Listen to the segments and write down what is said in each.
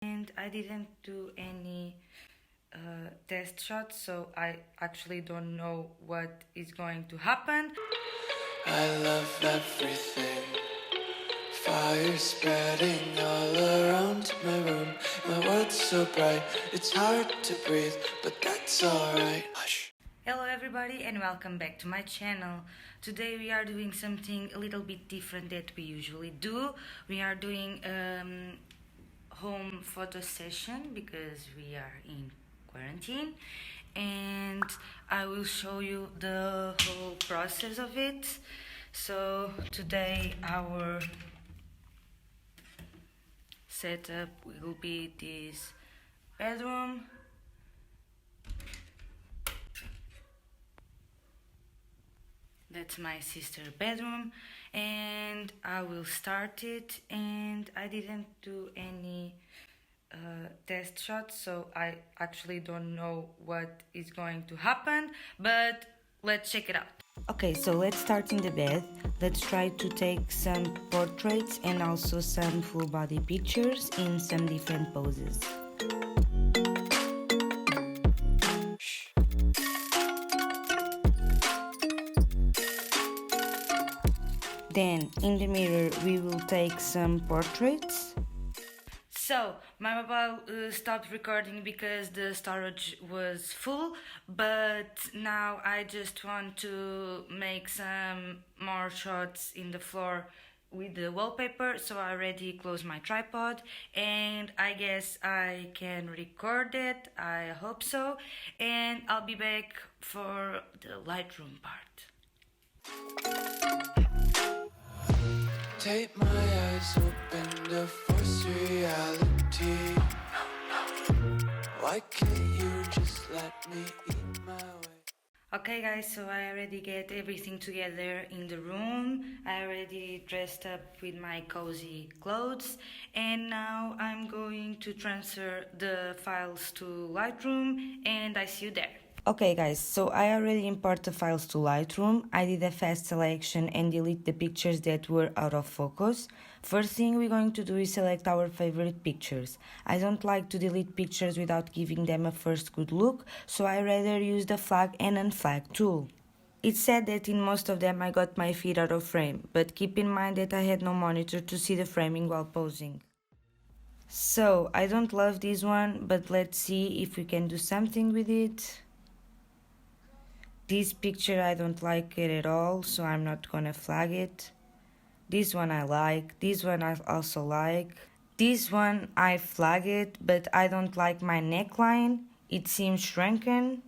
and I didn't do any test shots, so I actually don't know what is going to happen. I love everything. Fire spreading all around my room. My world's so bright, it's hard to breathe, but that's alright. Hush. Hello everybody and welcome back to my channel. Today we are doing something a little bit different that we usually do. We are doing home photo session because we are in quarantine, and I will show you the whole process of it. So today our setup will be this bedroom. That's my sister's bedroom, and I will start it. And I didn't do any test shots, so I actually don't know what is going to happen, but let's check it out. Okay, so let's start in the bed. Let's try to take some portraits and also some full body pictures in some different poses. Then in the mirror we will take some portraits. So my mobile stopped recording because the storage was full, but now I just want to make some more shots in the floor with the wallpaper, so I already closed my tripod and I guess I can record it. I hope so, and I'll be back for the Lightroom part. Take my eyes open to force reality. Why can't you just let me eat my way? Okay guys, so I already get everything together in the room. I already dressed up with my cozy clothes, and now I'm going to transfer the files to Lightroom, and I see you there. Okay guys, so I already import the files to Lightroom. I did a fast selection and delete the pictures that were out of focus. First thing we're going to do is select our favorite pictures. I don't like to delete pictures without giving them a first good look, so I rather use the flag and unflag tool. It's said that in most of them I got my feet out of frame, but keep in mind that I had no monitor to see the framing while posing. So I don't love this one, but let's see if we can do something with it. This picture I don't like it at all, so I'm not gonna flag it. This one I like, this one I also like. This one I flag it, but I don't like my neckline, it seems shrunken.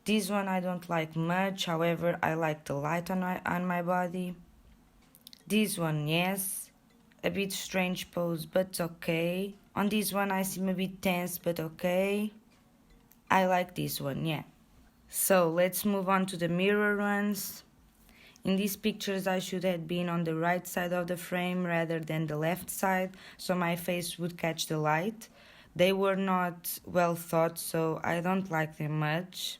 This one I don't like much, however I like the light on my body. This one, yes, a bit strange pose, but okay. On this one I seem a bit tense, but okay. I like this one, yeah. So let's move on to the mirror ones. In these pictures I should have been on the right side of the frame rather than the left side, so my face would catch the light. They were not well thought, so I don't like them much.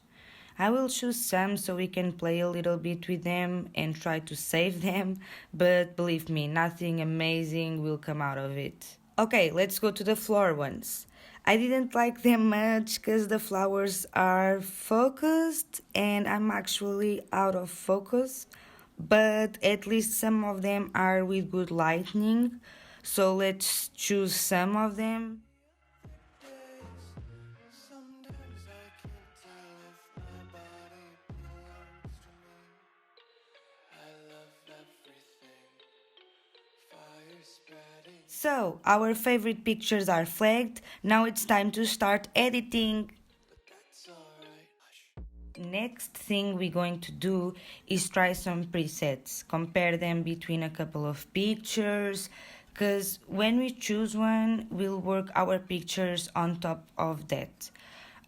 I will choose some so we can play a little bit with them and try to save them, but believe me, nothing amazing will come out of it. Okay, let's go to the floor ones. I didn't like them much because the flowers are focused and I'm actually out of focus, but at least some of them are with good lighting, so let's choose some of them. Sometimes I can't tell if my body belongs to me. I love everything. Fire spreading. So, our favorite pictures are flagged. Now it's time to start editing. But that's alright. Hush. Next thing we're going to do is try some presets, compare them between a couple of pictures, because when we choose one, we'll work our pictures on top of that.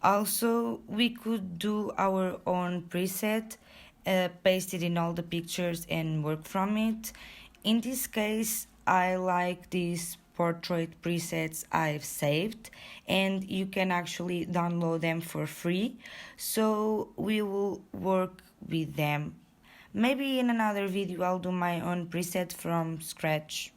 Also, we could do our own preset, paste it in all the pictures and work from it. In this case, I like these portrait presets I've saved, and you can actually download them for free, so we will work with them. Maybe in another video I'll do my own preset from scratch.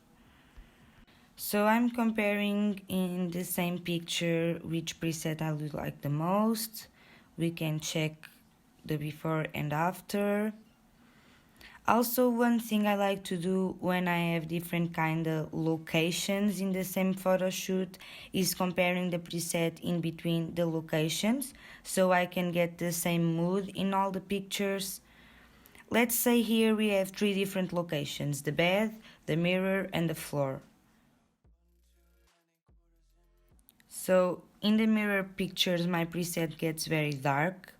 So I'm comparing in the same picture which preset I would like the most. We can check the before and after. Also, one thing I like to do when I have different kind of locations in the same photo shoot is comparing the preset in between the locations so I can get the same mood in all the pictures. Let's say here we have three different locations: the bed, the mirror, and the floor. So in the mirror pictures my preset gets very dark,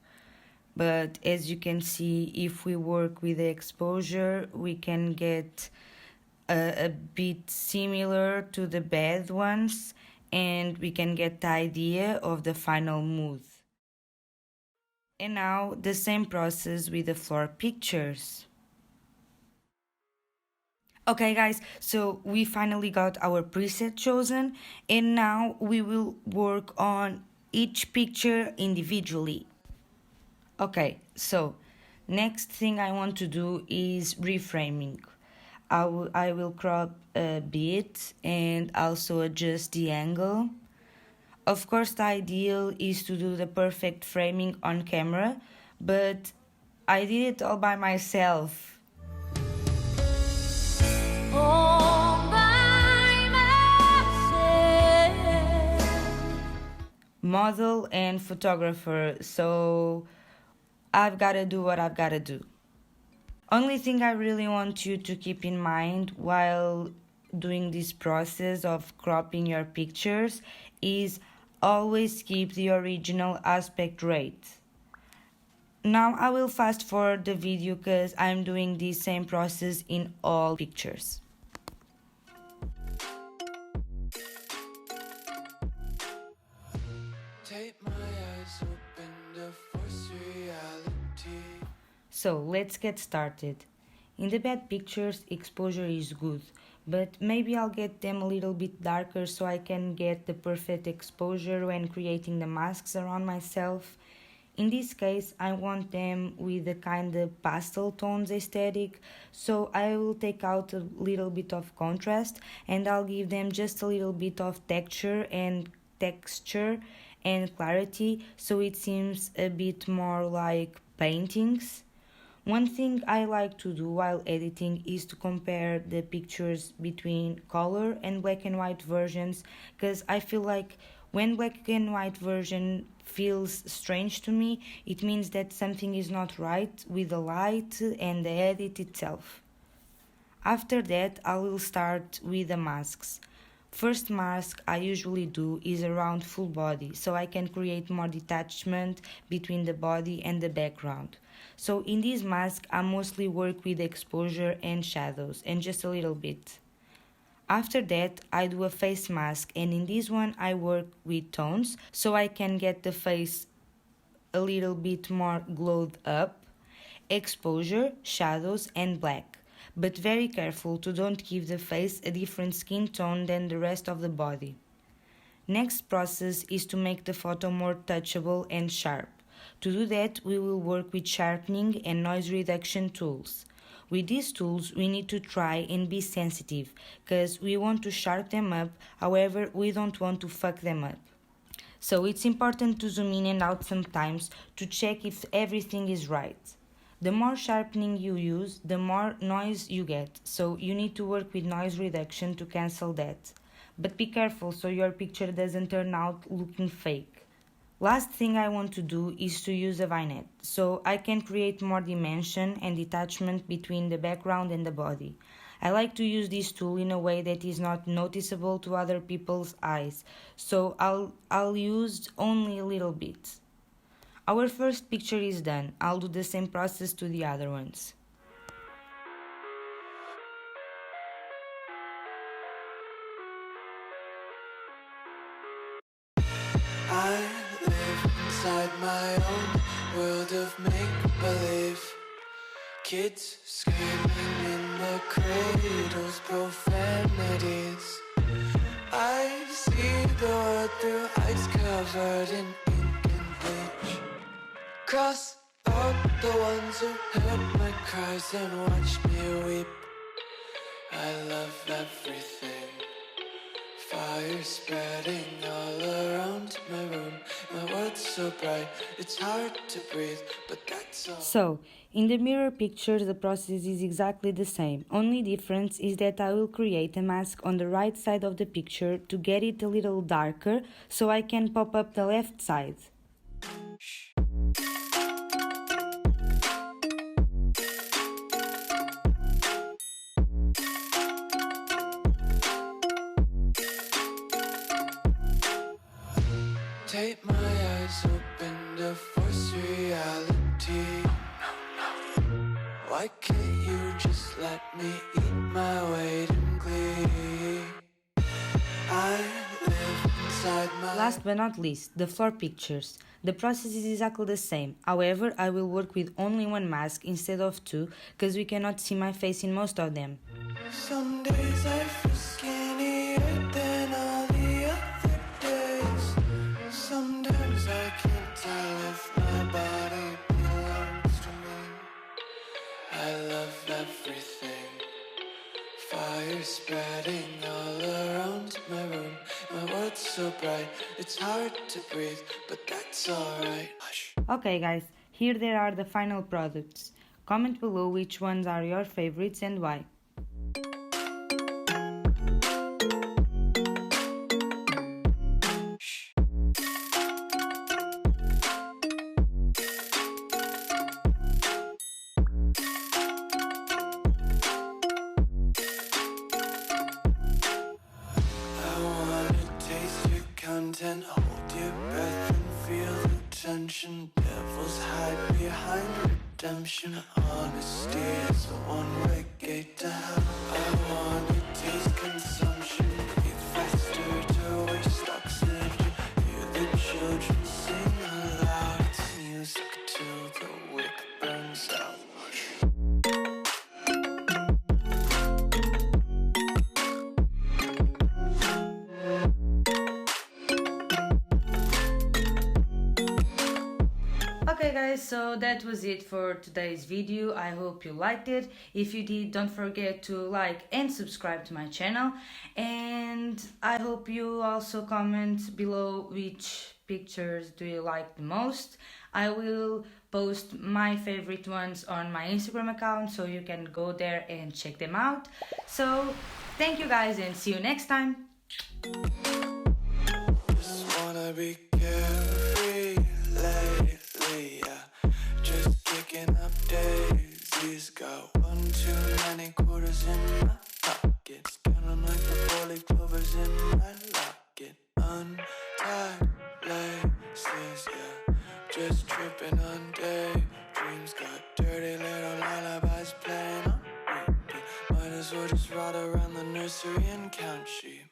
but as you can see, if we work with the exposure we can get a bit similar to the bad ones, and we can get the idea of the final mood. And now the same process with the floor pictures. Okay guys, so we finally got our preset chosen, and now we will work on each picture individually. Okay, so next thing I want to do is reframing. I will crop a bit and also adjust the angle. Of course, the ideal is to do the perfect framing on camera, but I did it all by myself. All by myself. Model and photographer, so I've gotta do what I've gotta do. Only thing I really want you to keep in mind while doing this process of cropping your pictures is always keep the original aspect rate. Now I will fast forward the video because I'm doing the same process in all pictures. Take my eyes open to force reality. So let's get started. In the bad pictures, exposure is good, but maybe I'll get them a little bit darker so I can get the perfect exposure when creating the masks around myself. In this case, I want them with a kind of pastel tones aesthetic, so I will take out a little bit of contrast and I'll give them just a little bit of texture and clarity so it seems a bit more like paintings. One thing I like to do while editing is to compare the pictures between color and black and white versions, because I feel like when black and white version feels strange to me, it means that something is not right with the light and the edit itself. After that, I will start with the masks. First mask I usually do is around full body, so I can create more detachment between the body and the background. So in this mask I mostly work with exposure and shadows and just a little bit. After that I do a face mask, and in this one I work with tones so I can get the face a little bit more glowed up, exposure, shadows and black. But very careful to don't give the face a different skin tone than the rest of the body. Next process is to make the photo more touchable and sharp. To do that, we will work with sharpening and noise reduction tools. With these tools, we need to try and be sensitive, because we want to sharpen them up, however, we don't want to fuck them up. So it's important to zoom in and out sometimes to check if everything is right. The more sharpening you use, the more noise you get, so you need to work with noise reduction to cancel that. But be careful so your picture doesn't turn out looking fake. Last thing I want to do is to use a vignette, so I can create more dimension and detachment between the background and the body. I like to use this tool in a way that is not noticeable to other people's eyes, so I'll use only a little bit. Our first picture is done. I'll do the same process to the other ones. I live inside my own world of make-believe. Kids screaming in the cradles, profanities. I see the world through eyes covered in ink and bleach. Cross out the ones who heard my cries and watched me weep. I love everything. Fire spreading all around my room. My world's so bright, it's hard to breathe, but that's all. So, in the mirror pictures the process is exactly the same. Only difference is that I will create a mask on the right side of the picture to get it a little darker so I can pop up the left side. Take my eyes open to force reality. Why can't you just let me eat my weight in glee? I live inside my... Last but not least, the floor pictures. The process is exactly the same. However, I will work with only one mask instead of two, because we cannot see my face in most of them. Some days I feel skinnier than all the other days. Sometimes I can't tell if my body belongs to me. I love everything. Fire spreading all around my room. My world's so bright, it's hard to breathe, but that's alright. Okay guys, here there are the final products. Comment below which ones are your favorites and why. Content, hold your breath and feel the tension. Devils hide behind redemption. Honesty is a one-way gate to hell. I wanna taste consumption. Breathe faster to waste oxygen. Hear the children sing aloud. It's music till the wick burns out. Okay guys, so that was it for today's video. I hope you liked it. If you did, don't forget to like and subscribe to my channel. And I hope you also comment below which pictures do you like the most. I will post my favorite ones on my Instagram account, so you can go there and check them out. So thank you guys and see you next time. Just wanna be carefree lately, yeah. Just kicking up daisies. Got one too many quarters in my pockets. Counting like the four-leaf clovers in my locket. Untied laces, yeah. Just tripping on daydreams. Got dirty little lullabies playing on repeat. Might as well just ride around the nursery and count sheep.